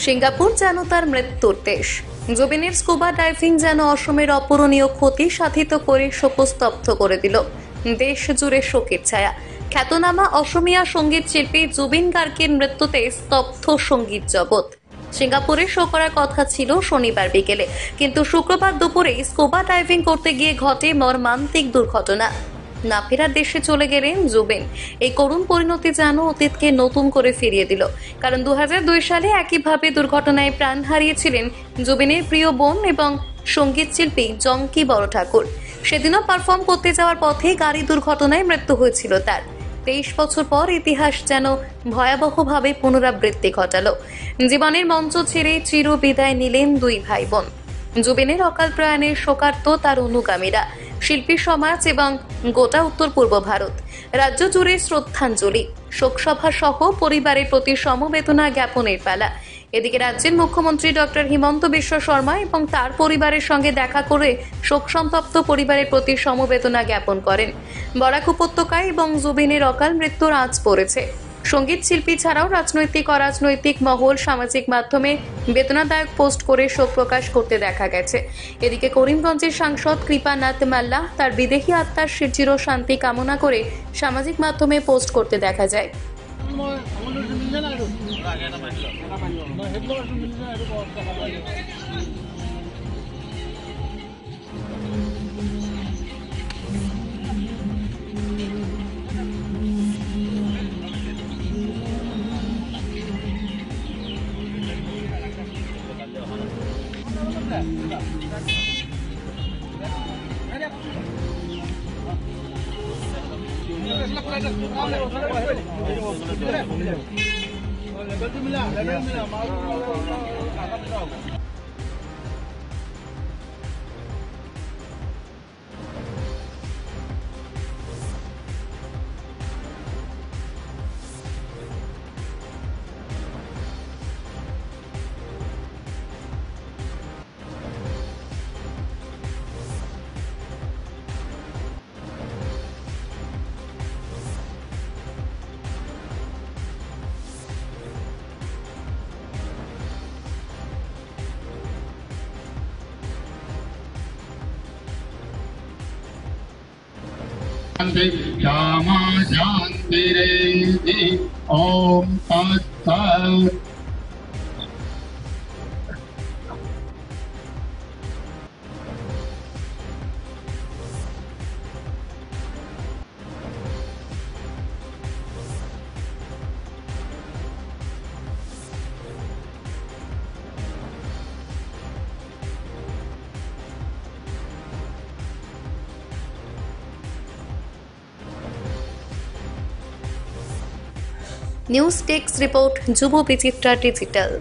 Singapore যেন তার মৃত্যুর দেশ। জুবিনের স্কুবা ডাইভিং যেন অসমের অপূরণীয় ক্ষতি সাধিত করে শোকস্তব্ধ করে দিল দেশ জুড়ে শোকের ছায়া। খ্যাতনামা অসমিয়া সঙ্গীত শিল্পী জুবিন গার্গের মৃত্যুতে স্তব্ধ সঙ্গীত জগৎ। সিঙ্গাপুরে শো করার কথা ছিল শনিবার বিকেলে, কিন্তু শুক্রবার দুপুরে স্কুবা ডাইভিং করতে গিয়ে ঘটে মর্মান্তিক দুর্ঘটনা। না ফেরার দেশে চলে গেলেন জুবিন। এই করুণ পরিণতি যেন অতীতকে নতুন করে ফিরিয়ে দিল। কারণ 2002 সালে একইভাবে দুর্ঘটনায় প্রাণ হারিয়েছিলেন জুবিনের প্রিয় বোন এবং সঙ্গীত শিল্পী জঙ্কি বড় ঠাকুর। সেদিনও পারফর্ম করতে যাওয়ার পথে গাড়ি দুর্ঘটনায় মৃত্যু হয়েছিল তার। 23 বছর পর ইতিহাস যেন ভয়াবহভাবে পুনরাবৃত্তি ঘটালো। জীবনের মঞ্চ ছেড়ে চির বিদায় নিলেন দুই ভাই বোন। জুবিনের অকাল প্রয়াণের শোকার্ত তার অনুগামীরা, শিল্পী সমাজ এবং গোটা উত্তর পূর্ব ভারত। রাজ্য জুড়ে শ্রদ্ধাঞ্জলি, শোকসভা সহ পরিবারের প্রতি সমবেদনা জ্ঞাপনের পালা। এদিকে রাজ্যের মুখ্যমন্ত্রী ডক্টর হিমন্ত বিশ্ব শর্মা এবং তার পরিবারের সঙ্গে দেখা করে শোকসন্তপ্ত পরিবারের প্রতি সমবেদনা জ্ঞাপন করেন। বরাক উপত্যকায় এবং জুবিনের অকাল মৃত্যুর আঁচ পড়েছে। সঙ্গীত শিল্পী ছাড়াও রাজনৈতিক অরাজনৈতিক মহল সামাজিক মাধ্যমে বেদনাদায়ক পোস্ট করে শোক প্রকাশ করতে দেখা গেছে। এদিকে করিমগঞ্জের সাংসদ কৃপানাথ মাল্লা তার বিদেহী আত্মার চির শান্তি কামনা করে সামাজিক মাধ্যমে পোস্ট করতে দেখা যায়। श्यामा शांति रेति ओम तत्सत्। নিউজ ডেস্ক রিপোর্ট, যুব বিচিত্রা ডিজিটাল।